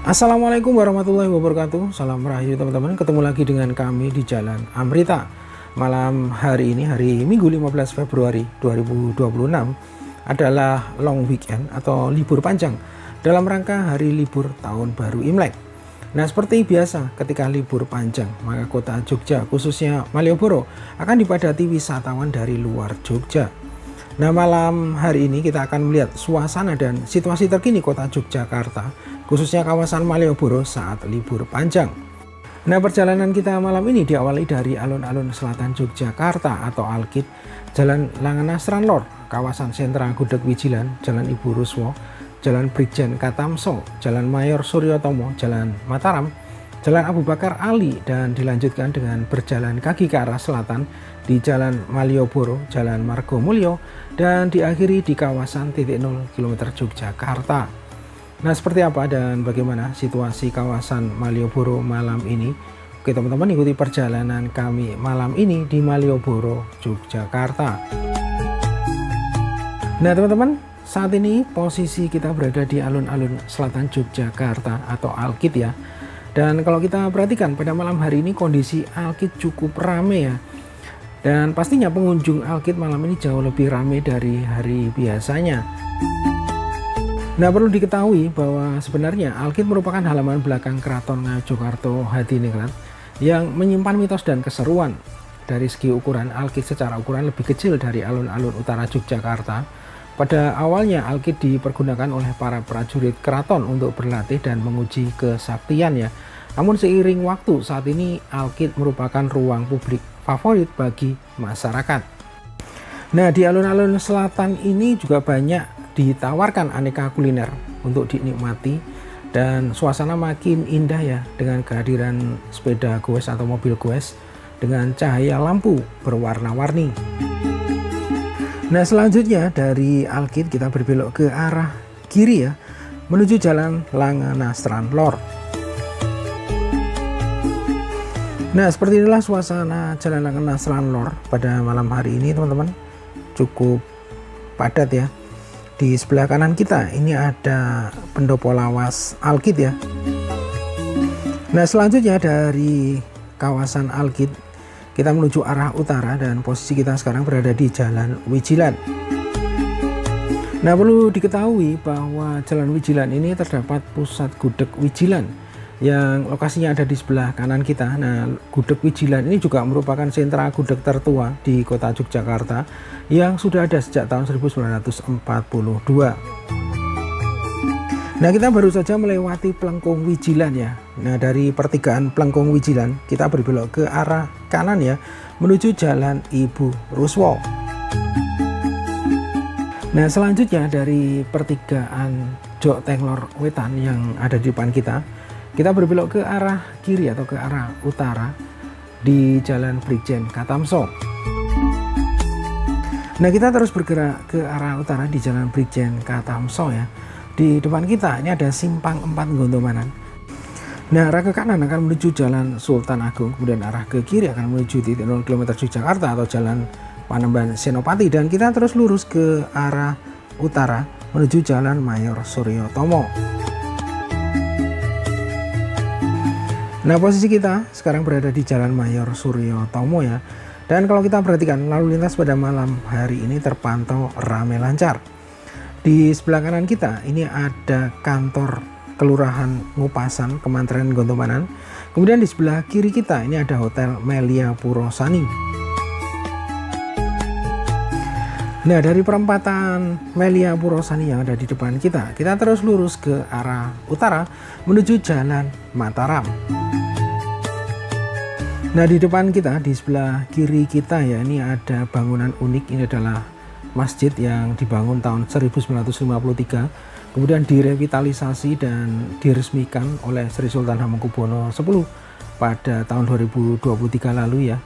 Assalamualaikum warahmatullahi wabarakatuh. Salam rahayu teman-teman. Ketemu lagi dengan kami di Jalan Amrita. Malam hari ini, hari Minggu 15 Februari 2026 adalah long weekend atau libur panjang dalam rangka hari libur tahun baru Imlek. Nah, seperti biasa ketika libur panjang, maka kota Jogja khususnya Malioboro akan dipadati wisatawan dari luar Jogja. Nah, malam hari ini kita akan melihat suasana dan situasi terkini kota Yogyakarta, khususnya kawasan Malioboro saat libur panjang. Nah, perjalanan kita malam ini diawali dari alun-alun selatan Yogyakarta atau Alkit, Jalan Langenas Ranlor, kawasan sentra Gudeg Wijilan, Jalan Ibu Ruswo, Jalan Brigjen Katamso, Jalan Mayor Suryotomo, Jalan Mataram, Jalan Abu Bakar Ali, dan dilanjutkan dengan berjalan kaki ke arah selatan di Jalan Malioboro, Jalan Margomulyo, dan diakhiri di kawasan titik 0 km Yogyakarta. Nah, seperti apa dan bagaimana situasi kawasan Malioboro malam ini? Oke teman-teman, ikuti perjalanan kami malam ini di Malioboro, Yogyakarta. Nah teman-teman, saat ini posisi kita berada di alun-alun selatan Yogyakarta atau Alkit ya. Dan kalau kita perhatikan pada malam hari ini kondisi Alkit cukup ramai ya. Dan pastinya pengunjung Alkit malam ini jauh lebih ramai dari hari biasanya. Nah, perlu diketahui bahwa sebenarnya Alkit merupakan halaman belakang Keraton Ngayogyakarta Hadiningrat yang menyimpan mitos dan keseruan. Dari segi ukuran, Alkit secara ukuran lebih kecil dari alun-alun utara Yogyakarta. Pada awalnya Alkit dipergunakan oleh para prajurit keraton untuk berlatih dan menguji kesaktian ya. Namun seiring waktu saat ini Alkit merupakan ruang publik favorit bagi masyarakat. Nah, di alun-alun selatan ini juga banyak ditawarkan aneka kuliner untuk dinikmati dan suasana makin indah ya dengan kehadiran sepeda goes atau mobil goes dengan cahaya lampu berwarna-warni. Nah, selanjutnya dari Alkit kita berbelok ke arah kiri ya, menuju Jalan Langenas Ranlor. Nah, seperti inilah suasana Jalan Langenas Ranlor pada malam hari ini teman-teman. Cukup padat ya. Di sebelah kanan kita ini ada pendopo lawas Alkit ya. Nah, selanjutnya dari kawasan Alkit kita menuju arah utara dan posisi kita sekarang berada di Jalan Wijilan. Nah, perlu diketahui bahwa Jalan Wijilan ini terdapat pusat gudeg Wijilan yang lokasinya ada di sebelah kanan kita. Nah, Gudeg Wijilan ini juga merupakan sentra gudeg tertua di kota Yogyakarta yang sudah ada sejak tahun 1942. Nah, kita baru saja melewati Plengkung Wijilan ya. Nah, dari pertigaan Plengkung Wijilan kita berbelok ke arah kanan ya, menuju Jalan Ibu Ruswo. Nah, selanjutnya dari pertigaan Jok Tenglor Wetan yang ada di depan kita berbelok ke arah kiri atau ke arah utara di Jalan Brigjen Katamso. Nah, kita terus bergerak ke arah utara di Jalan Brigjen Katamso ya. Di depan kita ini ada simpang 4 Gondomanan. Nah, arah ke kanan akan menuju Jalan Sultan Agung, kemudian arah ke kiri akan menuju titik 0 km Yogyakarta atau Jalan Panembahan Senopati, dan kita terus lurus ke arah utara menuju Jalan Mayor Suryotomo. Nah, posisi kita sekarang berada di Jalan Mayor Suryotomo ya. Dan kalau kita perhatikan lalu lintas pada malam hari ini terpantau ramai lancar. Di sebelah kanan kita ini ada kantor Kelurahan Ngupasan Kementerian Gondomanan. Kemudian di sebelah kiri kita ini ada Hotel Melia Purosani. Nah, dari perempatan Melia Purosani yang ada di depan kita terus lurus ke arah utara menuju Jalan Mataram. Nah, di depan kita di sebelah kiri kita ya, ini ada bangunan unik. Ini adalah masjid yang dibangun tahun 1953, kemudian direvitalisasi dan diresmikan oleh Sri Sultan Hamengkubuwono X pada tahun 2023 lalu ya.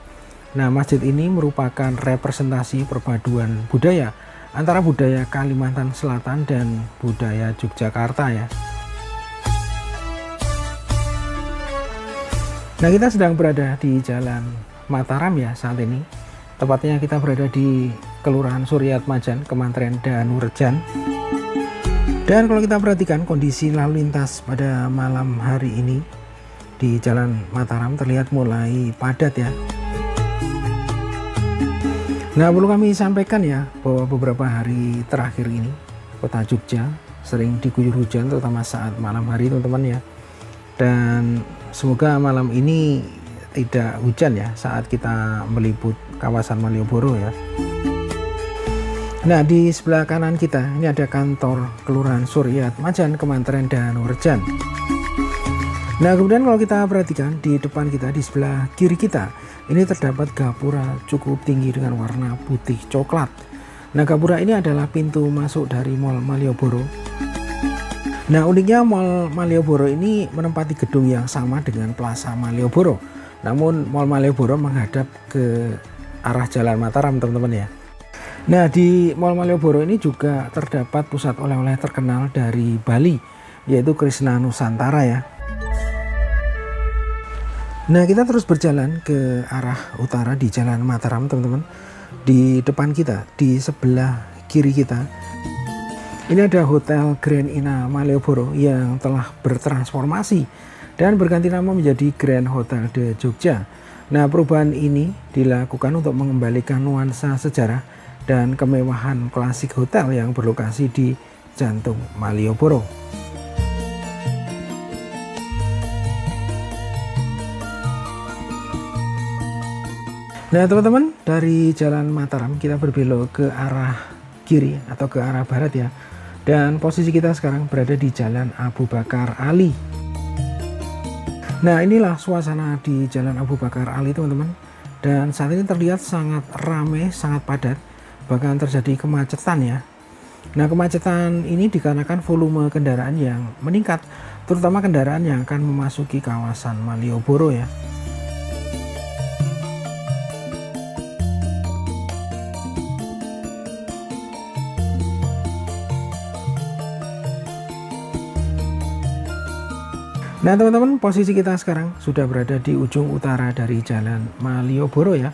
Nah, masjid ini merupakan representasi perpaduan budaya antara budaya Kalimantan Selatan dan budaya Yogyakarta ya. Nah, kita sedang berada di Jalan Mataram ya saat ini. Tepatnya kita berada di Kelurahan Suryatmajan, Kementerian Danurejan. Dan kalau kita perhatikan kondisi lalu lintas pada malam hari ini di Jalan Mataram terlihat mulai padat ya. Nah, perlu kami sampaikan ya bahwa beberapa hari terakhir ini kota Jogja sering diguyur hujan, terutama saat malam hari teman-teman ya. Dan semoga malam ini tidak hujan ya saat kita meliput kawasan Malioboro ya. Nah, di sebelah kanan kita ini ada kantor Kelurahan Suryat Majan, Kementerian Danuwerjan. Nah, kemudian kalau kita perhatikan di depan kita, di sebelah kiri kita, ini terdapat gapura cukup tinggi dengan warna putih coklat. Nah, gapura ini adalah pintu masuk dari Mall Malioboro. Nah, uniknya Mall Malioboro ini menempati gedung yang sama dengan Plaza Malioboro. Namun Mall Malioboro menghadap ke arah Jalan Mataram teman-teman ya. Nah, di Mall Malioboro ini juga terdapat pusat oleh-oleh terkenal dari Bali, yaitu Krishna Nusantara ya. Nah, kita terus berjalan ke arah utara di Jalan Mataram teman-teman. Di depan kita, di sebelah kiri kita, ini ada Hotel Grand Ina Malioboro yang telah bertransformasi dan berganti nama menjadi Grand Hotel de Jogja. Nah, perubahan ini dilakukan untuk mengembalikan nuansa sejarah dan kemewahan klasik hotel yang berlokasi di jantung Malioboro. Nah, teman-teman, dari Jalan Mataram kita berbelok ke arah kiri atau ke arah barat ya. Dan posisi kita sekarang berada di Jalan Abu Bakar Ali. Nah, inilah suasana di Jalan Abu Bakar Ali teman-teman. Dan saat ini terlihat sangat ramai, sangat padat. Bahkan terjadi kemacetan ya. Nah, kemacetan ini dikarenakan volume kendaraan yang meningkat, terutama kendaraan yang akan memasuki kawasan Malioboro ya. Nah, teman-teman, posisi kita sekarang sudah berada di ujung utara dari Jalan Malioboro ya.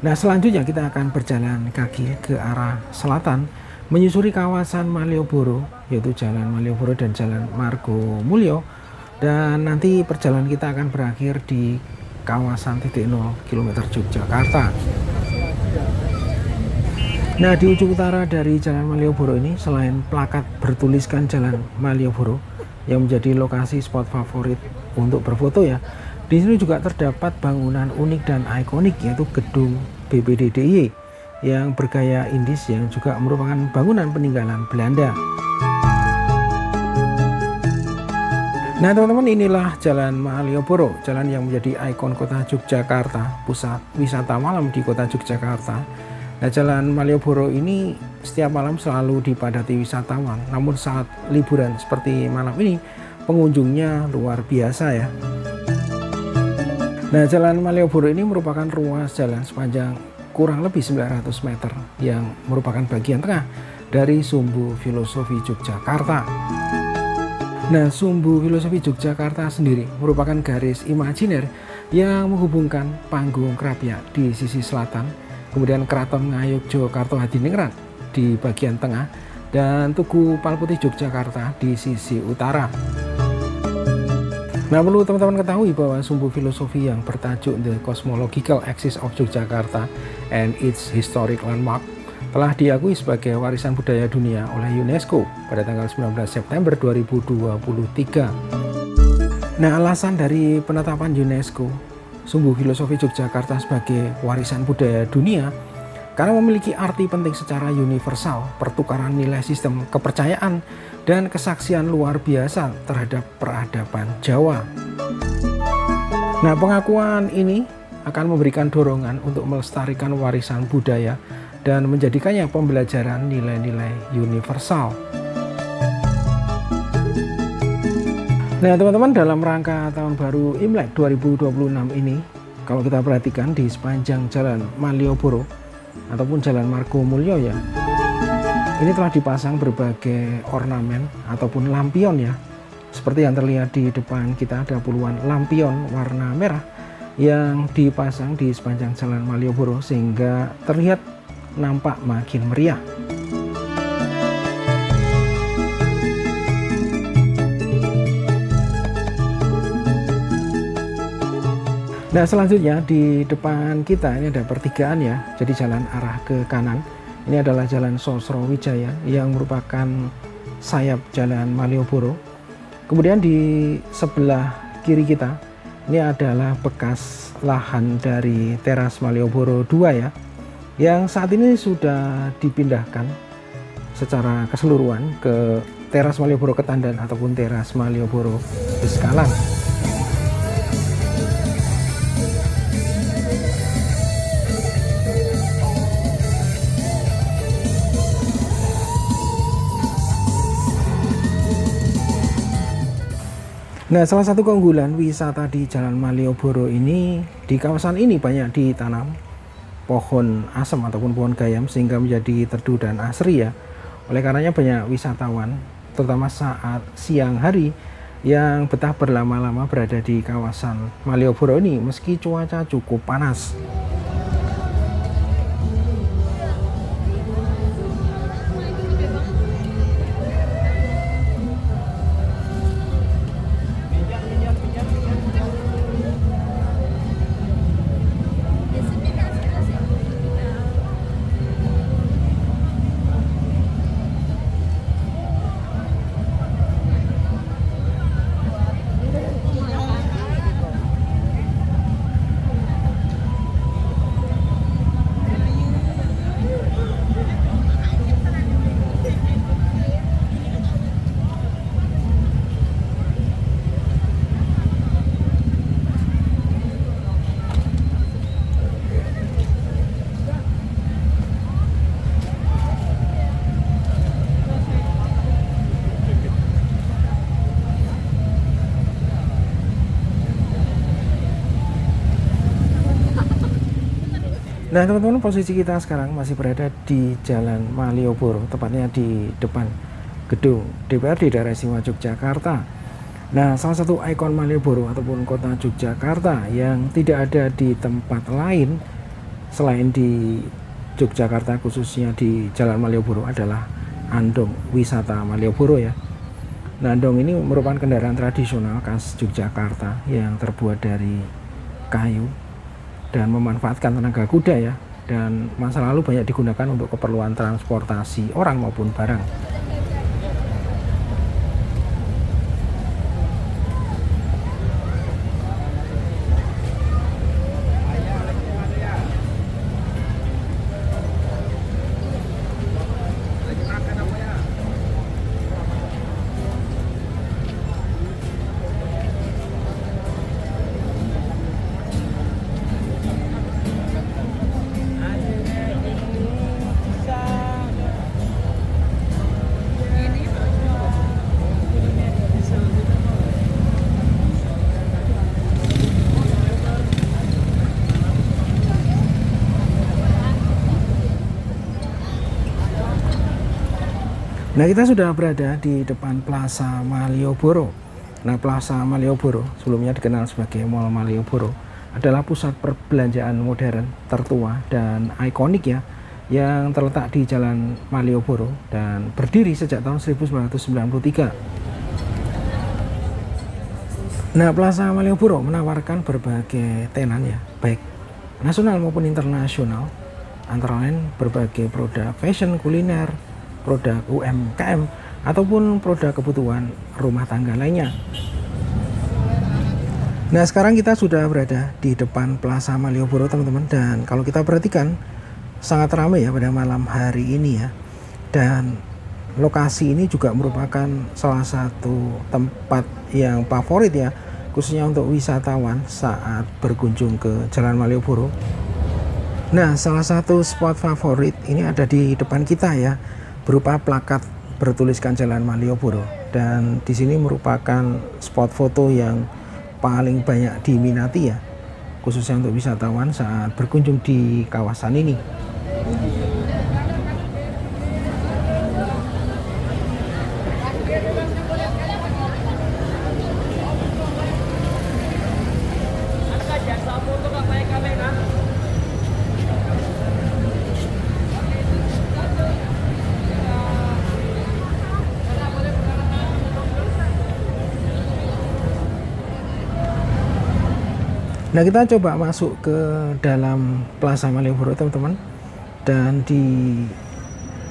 Nah, selanjutnya kita akan berjalan kaki ke arah selatan menyusuri kawasan Malioboro, yaitu Jalan Malioboro dan Jalan Margomulyo. Dan nanti perjalanan kita akan berakhir di kawasan titik 0 km Yogyakarta. Nah, di ujung utara dari Jalan Malioboro ini selain plakat bertuliskan Jalan Malioboro yang menjadi lokasi spot favorit untuk berfoto ya, di sini juga terdapat bangunan unik dan ikonik, yaitu gedung BPD DIY yang bergaya Indis yang juga merupakan bangunan peninggalan Belanda. Nah, teman-teman, inilah Jalan Malioboro, jalan yang menjadi ikon kota Yogyakarta, pusat wisata malam di kota Yogyakarta. Nah, Jalan Malioboro ini setiap malam selalu dipadati wisatawan, namun saat liburan seperti malam ini pengunjungnya luar biasa ya. Nah, Jalan Malioboro ini merupakan ruas jalan sepanjang kurang lebih 900 meter yang merupakan bagian tengah dari Sumbu Filosofi Yogyakarta. Nah, Sumbu Filosofi Yogyakarta sendiri merupakan garis imajiner yang menghubungkan Panggung Krapyak di sisi selatan, kemudian Keraton Ngayogyakarta Hadiningrat di bagian tengah, dan Tugu Palputih Yogyakarta di sisi utara. Nah, perlu teman-teman ketahui bahwa Sumbu Filosofi yang bertajuk The Cosmological Axis of Yogyakarta and its Historic Landmark telah diakui sebagai warisan budaya dunia oleh UNESCO pada tanggal 19 September 2023. Nah, alasan dari penetapan UNESCO Sumbu Filosofi Yogyakarta sebagai warisan budaya dunia karena memiliki arti penting secara universal, pertukaran nilai sistem kepercayaan dan kesaksian luar biasa terhadap peradaban Jawa. Nah, pengakuan ini akan memberikan dorongan untuk melestarikan warisan budaya dan menjadikannya pembelajaran nilai-nilai universal. Nah, teman-teman, dalam rangka tahun baru Imlek 2026 ini, kalau kita perhatikan di sepanjang Jalan Malioboro ataupun Jalan Margomulyo ya, ini telah dipasang berbagai ornamen ataupun lampion ya. Seperti yang terlihat di depan kita, ada puluhan lampion warna merah yang dipasang di sepanjang Jalan Malioboro sehingga terlihat nampak makin meriah. Nah, selanjutnya di depan kita ini ada pertigaan ya, jadi jalan arah ke kanan. Ini adalah Jalan Sosrowijaya yang merupakan sayap Jalan Malioboro. Kemudian di sebelah kiri kita ini adalah bekas lahan dari teras Malioboro 2 ya, yang saat ini sudah dipindahkan secara keseluruhan ke teras Malioboro Ketandan ataupun teras Malioboro Beskalan. Nah, salah satu keunggulan wisata di Jalan Malioboro ini, di kawasan ini banyak ditanam pohon asem ataupun pohon gayam sehingga menjadi teduh dan asri ya. Oleh karenanya banyak wisatawan, terutama saat siang hari, yang betah berlama-lama berada di kawasan Malioboro ini meski cuaca cukup panas. Nah teman-teman, posisi kita sekarang masih berada di Jalan Malioboro, tepatnya di depan gedung DPRD Daerah Istimewa Yogyakarta. Nah, salah satu ikon Malioboro ataupun kota Yogyakarta yang tidak ada di tempat lain selain di Yogyakarta, khususnya di Jalan Malioboro, adalah andong wisata Malioboro ya. Nah, andong ini merupakan kendaraan tradisional khas Yogyakarta yang terbuat dari kayu dan memanfaatkan tenaga kuda ya, dan masa lalu banyak digunakan untuk keperluan transportasi orang maupun barang. Nah, kita sudah berada di depan Plaza Malioboro. Nah, Plaza Malioboro, sebelumnya dikenal sebagai Mall Malioboro, adalah pusat perbelanjaan modern tertua dan ikonik ya, yang terletak di Jalan Malioboro dan berdiri sejak tahun 1993. Nah, Plaza Malioboro menawarkan berbagai tenan ya, baik nasional maupun internasional, antara lain berbagai produk fashion, kuliner, produk UMKM, ataupun produk kebutuhan rumah tangga lainnya. Nah, sekarang kita sudah berada di depan Plaza Malioboro teman-teman, dan kalau kita perhatikan sangat ramai ya pada malam hari ini ya. Dan lokasi ini juga merupakan salah satu tempat yang favorit ya, khususnya untuk wisatawan saat berkunjung ke Jalan Malioboro. Nah, salah satu spot favorit ini ada di depan kita ya, berupa plakat bertuliskan Jalan Malioboro, dan di sini merupakan spot foto yang paling banyak diminati ya, khususnya untuk wisatawan saat berkunjung di kawasan ini. Nah, kita coba masuk ke dalam Plaza Malioboro teman-teman, dan di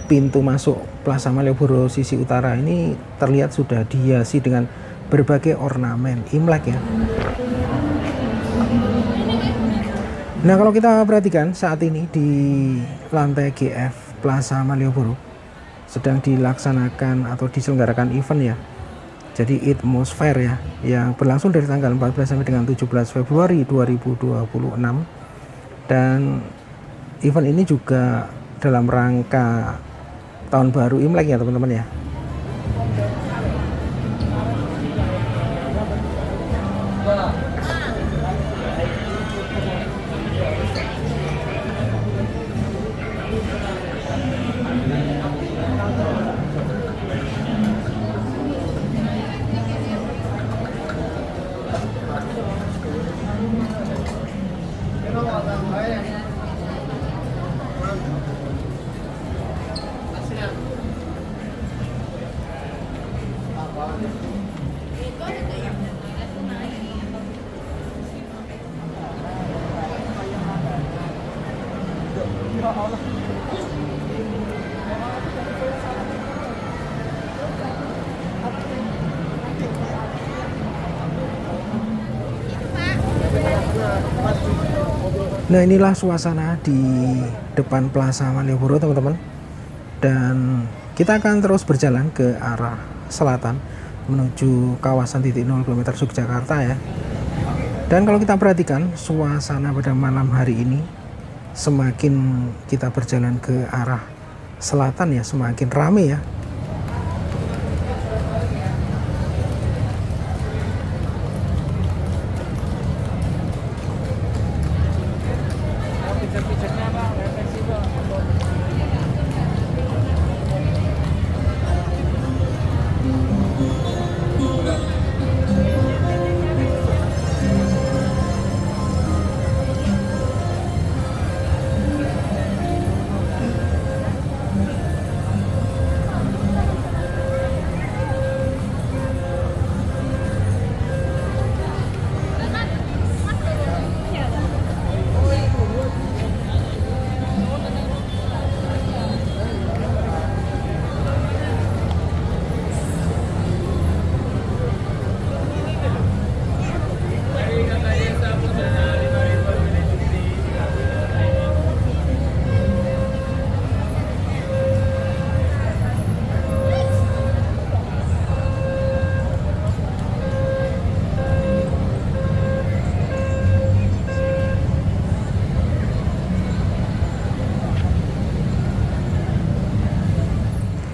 pintu masuk Plaza Malioboro sisi utara ini terlihat sudah dihiasi dengan berbagai ornamen Imlek ya. Nah, kalau kita perhatikan saat ini di lantai GF Plaza Malioboro sedang dilaksanakan atau diselenggarakan event ya. Jadi Itmos Fair ya, yang berlangsung dari tanggal 14 sampai dengan 17 Februari 2026. Dan event ini juga dalam rangka tahun baru Imlek ya teman-teman ya. Nah, inilah suasana di depan Plaza Malioboro teman-teman, dan kita akan terus berjalan ke arah selatan menuju kawasan titik 0 km Yogyakarta ya. Dan kalau kita perhatikan suasana pada malam hari ini, semakin kita berjalan ke arah selatan ya, semakin ramai ya.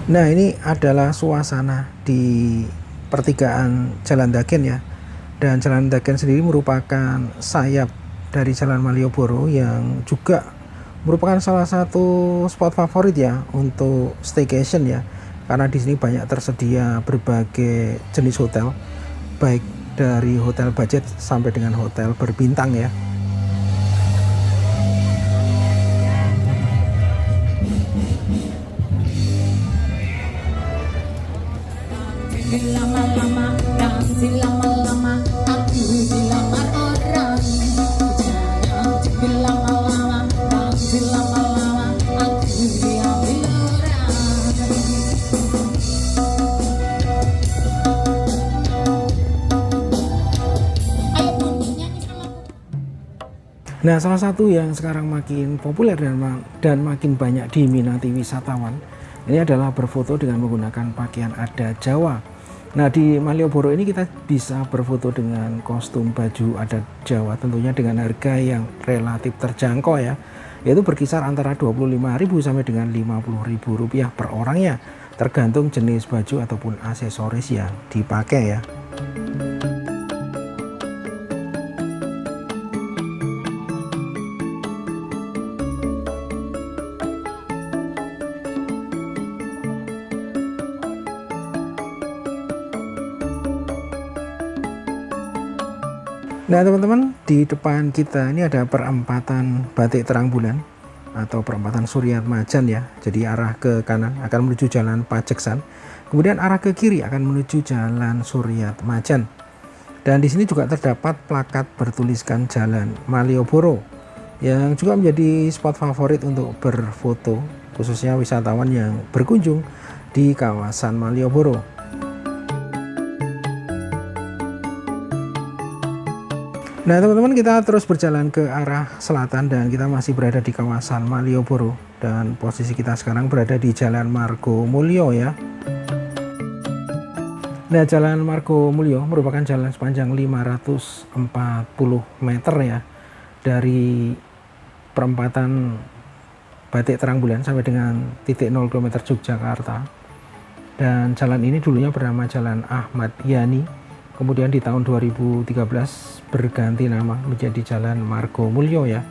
Nah, ini adalah suasana di pertigaan Jalan Dagen ya. Dan Jalan Dagen sendiri merupakan sayap dari Jalan Malioboro yang juga merupakan salah satu spot favorit ya untuk staycation ya. Karena di sini banyak tersedia berbagai jenis hotel, baik dari hotel budget sampai dengan hotel berbintang ya. Lama-lama, lama-lama, aku dilamar orang. Lama-lama, lama-lama, aku diambil orang. Ayo Bun, nyanyi sama aku. Nah, salah satu yang sekarang makin populer dan makin banyak diminati wisatawan ini adalah berfoto dengan menggunakan pakaian adat Jawa. Nah, di Malioboro ini kita bisa berfoto dengan kostum baju adat Jawa, tentunya dengan harga yang relatif terjangkau ya, yaitu berkisar antara 25.000 sampai dengan 50.000 rupiah per orangnya, tergantung jenis baju ataupun aksesoris yang dipakai ya. Nah teman-teman, di depan kita ini ada perempatan Batik Terang Bulan atau perempatan Suryat Majan ya. Jadi arah ke kanan akan menuju Jalan Pajeksan, kemudian arah ke kiri akan menuju Jalan Suryat Majan. Dan di sini juga terdapat plakat bertuliskan Jalan Malioboro yang juga menjadi spot favorit untuk berfoto, khususnya wisatawan yang berkunjung di kawasan Malioboro. Nah teman-teman, kita terus berjalan ke arah selatan dan kita masih berada di kawasan Malioboro, dan posisi kita sekarang berada di Jalan Margomulyo ya. Nah, Jalan Margomulyo merupakan jalan sepanjang 540 meter ya, dari perempatan Batik Terang Bulan sampai dengan titik 0 km Yogyakarta. Dan jalan ini dulunya bernama Jalan Ahmad Yani, kemudian di tahun 2013 berganti nama menjadi Jalan Margomulyo ya.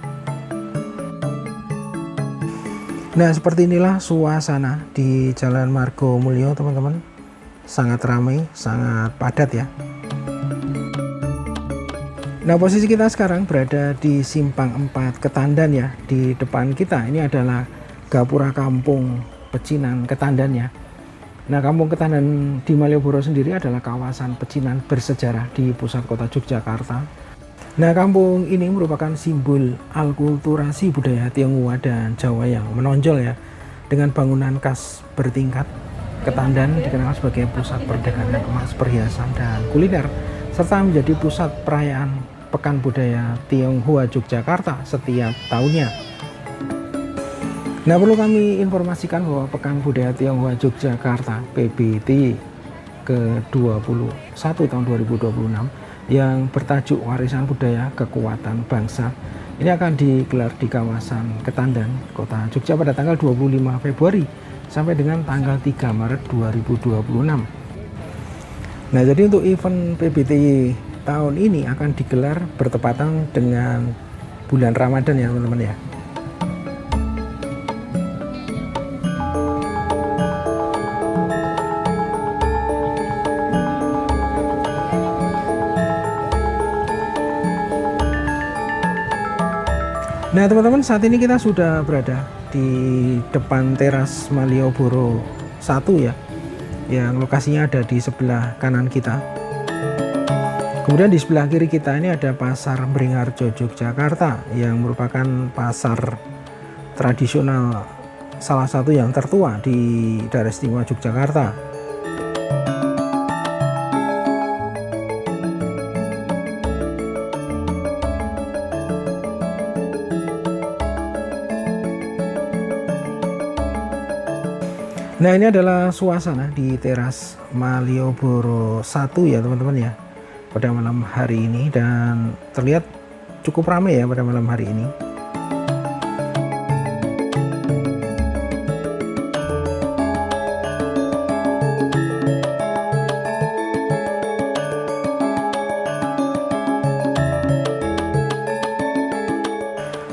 Nah, seperti inilah suasana di Jalan Margomulyo teman-teman. Sangat ramai, sangat padat ya. Nah, posisi kita sekarang berada di Simpang 4 Ketandan ya. Di depan kita ini adalah Gapura Kampung Pecinan Ketandan ya. Nah, Kampung Ketandan di Malioboro sendiri adalah kawasan pecinan bersejarah di pusat kota Yogyakarta. Nah, kampung ini merupakan simbol alkulturasi budaya Tionghoa dan Jawa yang menonjol ya, dengan bangunan khas bertingkat. Ketandan dikenal sebagai pusat perdagangan emas, perhiasan, dan kuliner, serta menjadi pusat perayaan Pekan Budaya Tionghoa Yogyakarta setiap tahunnya. Nah, perlu kami informasikan bahwa Pekan Budaya Tionghoa Yogyakarta PBT ke-21 tahun 2026 yang bertajuk Warisan Budaya Kekuatan Bangsa ini akan digelar di kawasan Ketandan, Kota Jogja pada tanggal 25 Februari sampai dengan tanggal 3 Maret 2026. Nah, jadi untuk event PBTY tahun ini akan digelar bertepatan dengan bulan Ramadan ya teman-teman ya. Nah teman-teman, saat ini kita sudah berada di depan teras Malioboro 1 ya, yang lokasinya ada di sebelah kanan kita. Kemudian di sebelah kiri kita ini ada Pasar Beringharjo Yogyakarta yang merupakan pasar tradisional salah satu yang tertua di Daerah Istimewa Yogyakarta. Nah, ini adalah suasana di teras Malioboro 1 ya teman-teman ya, pada malam hari ini, dan terlihat cukup ramai ya pada malam hari ini.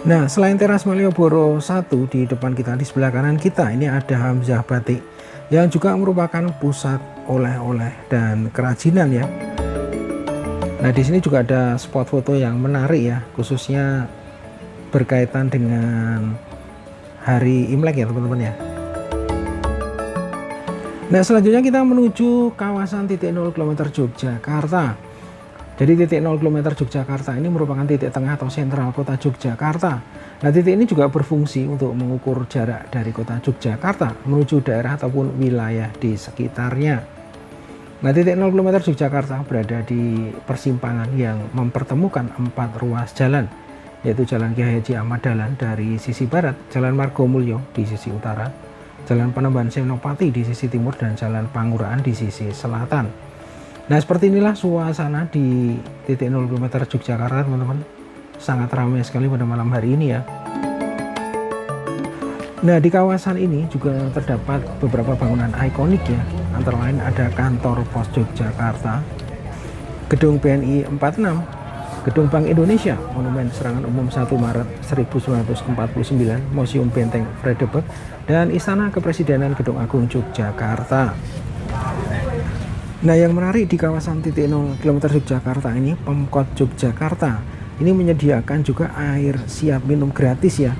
Nah, selain teras Malioboro 1 di depan kita, di sebelah kanan kita ini ada Hamzah Batik yang juga merupakan pusat oleh-oleh dan kerajinan ya. Nah, di sini juga ada spot foto yang menarik ya, khususnya berkaitan dengan hari Imlek ya teman-teman ya. Nah, selanjutnya kita menuju kawasan titik 0 km Yogyakarta. Jadi titik 0 km Yogyakarta ini merupakan titik tengah atau sentral kota Yogyakarta. Nah, titik ini juga berfungsi untuk mengukur jarak dari kota Yogyakarta menuju daerah ataupun wilayah di sekitarnya. Nah, titik 0 km Yogyakarta berada di persimpangan yang mempertemukan 4 ruas jalan, yaitu Jalan Kiai Haji Ahmad Dahlan dari sisi barat, Jalan Margomulyo di sisi utara, Jalan Panembahan Senopati di sisi timur, dan Jalan Pangurahan di sisi selatan. Nah, seperti inilah suasana di titik 0 km Yogyakarta teman-teman. Sangat ramai sekali pada malam hari ini ya. Nah, di kawasan ini juga terdapat beberapa bangunan ikonik ya. Antara lain ada kantor Pos Yogyakarta, Gedung BNI 46, Gedung Bank Indonesia, Monumen Serangan Umum 1 Maret 1949, Museum Benteng Vredenburg, dan Istana Kepresidenan Gedung Agung Yogyakarta. Nah, yang menarik di kawasan titik 0 km Yogyakarta ini, Pemkot Yogyakarta ini menyediakan juga air siap minum gratis ya.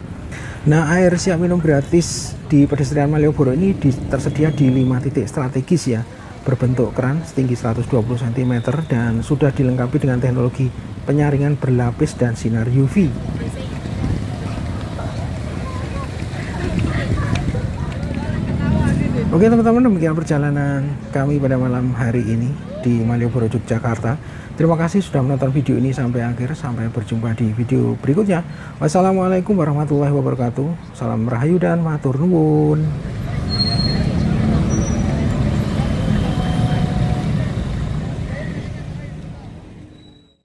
Nah, air siap minum gratis di pedestrian Malioboro ini tersedia di 5 titik strategis ya, berbentuk keran setinggi 120 cm dan sudah dilengkapi dengan teknologi penyaringan berlapis dan sinar UV. Oke teman-teman, demikian perjalanan kami pada malam hari ini di Malioboro, Yogyakarta. Terima kasih sudah menonton video ini sampai akhir. Sampai berjumpa di video berikutnya. Wassalamualaikum warahmatullahi wabarakatuh. Salam rahayu dan matur nuwun.